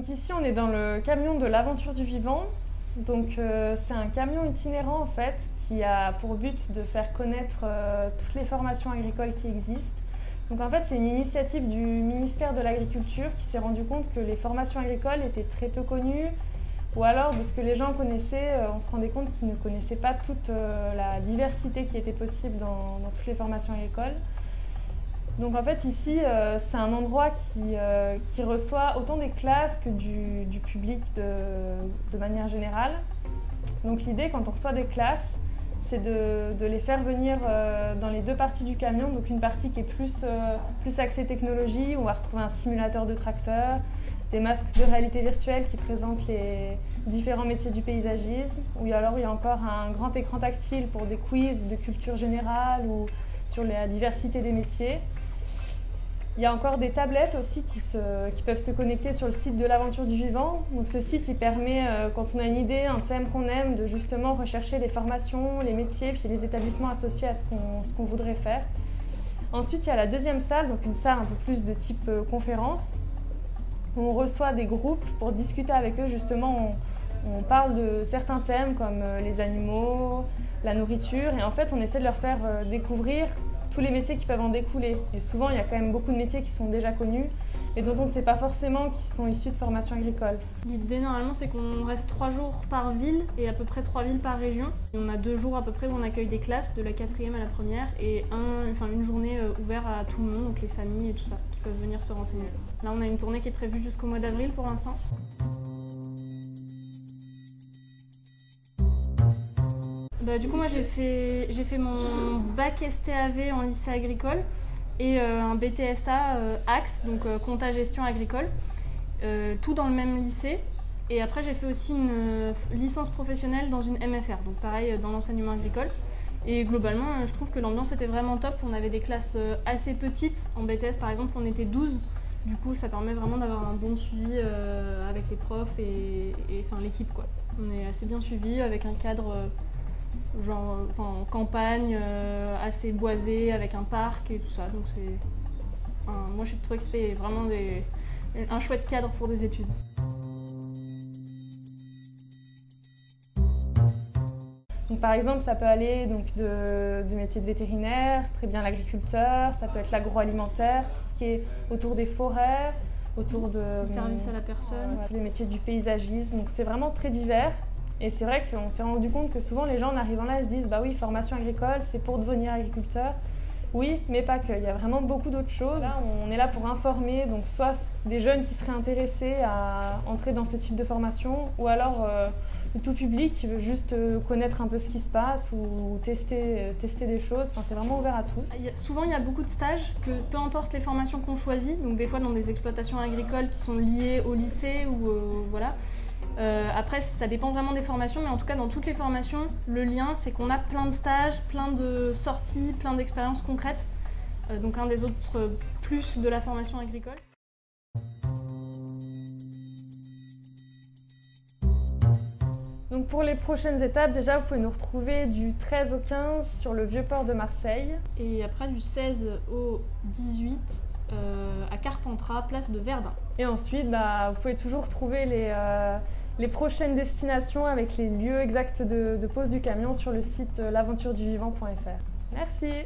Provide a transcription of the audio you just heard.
Donc ici on est dans le camion de l'aventure du vivant. Donc c'est un camion itinérant en fait qui a pour but de faire connaître toutes les formations agricoles qui existent. Donc en fait c'est une initiative du ministère de l'Agriculture qui s'est rendu compte que les formations agricoles étaient très peu connues, ou alors de ce que les gens connaissaient, on se rendait compte qu'ils ne connaissaient pas toute la diversité qui était possible dans toutes les formations agricoles. Donc en fait ici c'est un endroit qui reçoit autant des classes que du public de manière générale. Donc l'idée quand on reçoit des classes, c'est de les faire venir dans les deux parties du camion. Donc une partie qui est plus axée technologie, où on va retrouver un simulateur de tracteur, des masques de réalité virtuelle qui présentent les différents métiers du paysagisme, ou alors il y a encore un grand écran tactile pour des quiz de culture générale ou sur la diversité des métiers. Il y a encore des tablettes aussi qui peuvent se connecter sur le site de l'Aventure du Vivant. Donc ce site il permet, quand on a une idée, un thème qu'on aime, de justement rechercher les formations, les métiers, puis les établissements associés à ce qu'on voudrait faire. Ensuite, il y a la deuxième salle, donc une salle un peu plus de type conférence, où on reçoit des groupes pour discuter avec eux. Justement, on parle de certains thèmes comme les animaux, la nourriture, et en fait on essaie de leur faire découvrir tous les métiers qui peuvent en découler. Et souvent, il y a quand même beaucoup de métiers qui sont déjà connus et dont on ne sait pas forcément qu'ils sont issus de formation agricole. L'idée, normalement, c'est qu'on reste 3 jours par ville et à peu près 3 villes par région. Et on a 2 jours à peu près où on accueille des classes, de la 4e à la 1re, et une journée ouverte à tout le monde, donc les familles et tout ça, qui peuvent venir se renseigner. Là, on a une tournée qui est prévue jusqu'au mois d'avril pour l'instant. Du coup, moi j'ai fait mon bac STAV en lycée agricole et un BTSA Axe, donc compta gestion agricole, tout dans le même lycée. Et après j'ai fait aussi une licence professionnelle dans une MFR, donc pareil dans l'enseignement agricole. Et globalement, je trouve que l'ambiance était vraiment top. On avait des classes assez petites. En BTS par exemple, on était 12. Du coup, ça permet vraiment d'avoir un bon suivi avec les profs et l'équipe, quoi. On est assez bien suivi avec un cadre en campagne, assez boisé, avec un parc et tout ça. Donc moi j'ai trouvé que c'était vraiment un chouette cadre pour des études. Donc, par exemple, ça peut aller de métiers de vétérinaire, très bien l'agriculteur, ça peut être l'agroalimentaire, tout ce qui est autour des forêts, autour de service à la personne, tous les métiers du paysagisme. Donc c'est vraiment très divers. Et c'est vrai qu'on s'est rendu compte que souvent les gens en arrivant là, ils se disent « bah oui, formation agricole, c'est pour devenir agriculteur ». Oui, mais pas que. Il y a vraiment beaucoup d'autres choses. Là, on est là pour informer, donc soit des jeunes qui seraient intéressés à entrer dans ce type de formation, ou alors le tout public qui veut juste connaître un peu ce qui se passe ou tester des choses. Enfin, c'est vraiment ouvert à tous. Souvent, il y a beaucoup de stages, que peu importe les formations qu'on choisit, donc des fois dans des exploitations agricoles qui sont liées au lycée ou voilà. Après, ça dépend vraiment des formations, mais en tout cas, dans toutes les formations, le lien, c'est qu'on a plein de stages, plein de sorties, plein d'expériences concrètes. Donc un des autres plus de la formation agricole. Donc pour les prochaines étapes, déjà, vous pouvez nous retrouver du 13 au 15 sur le Vieux-Port de Marseille. Et après, du 16 au 18 à Carpentras, place de Verdun. Et ensuite, vous pouvez toujours trouver les prochaines destinations avec les lieux exacts de pose du camion sur le site l'aventureduvivant.fr. Merci!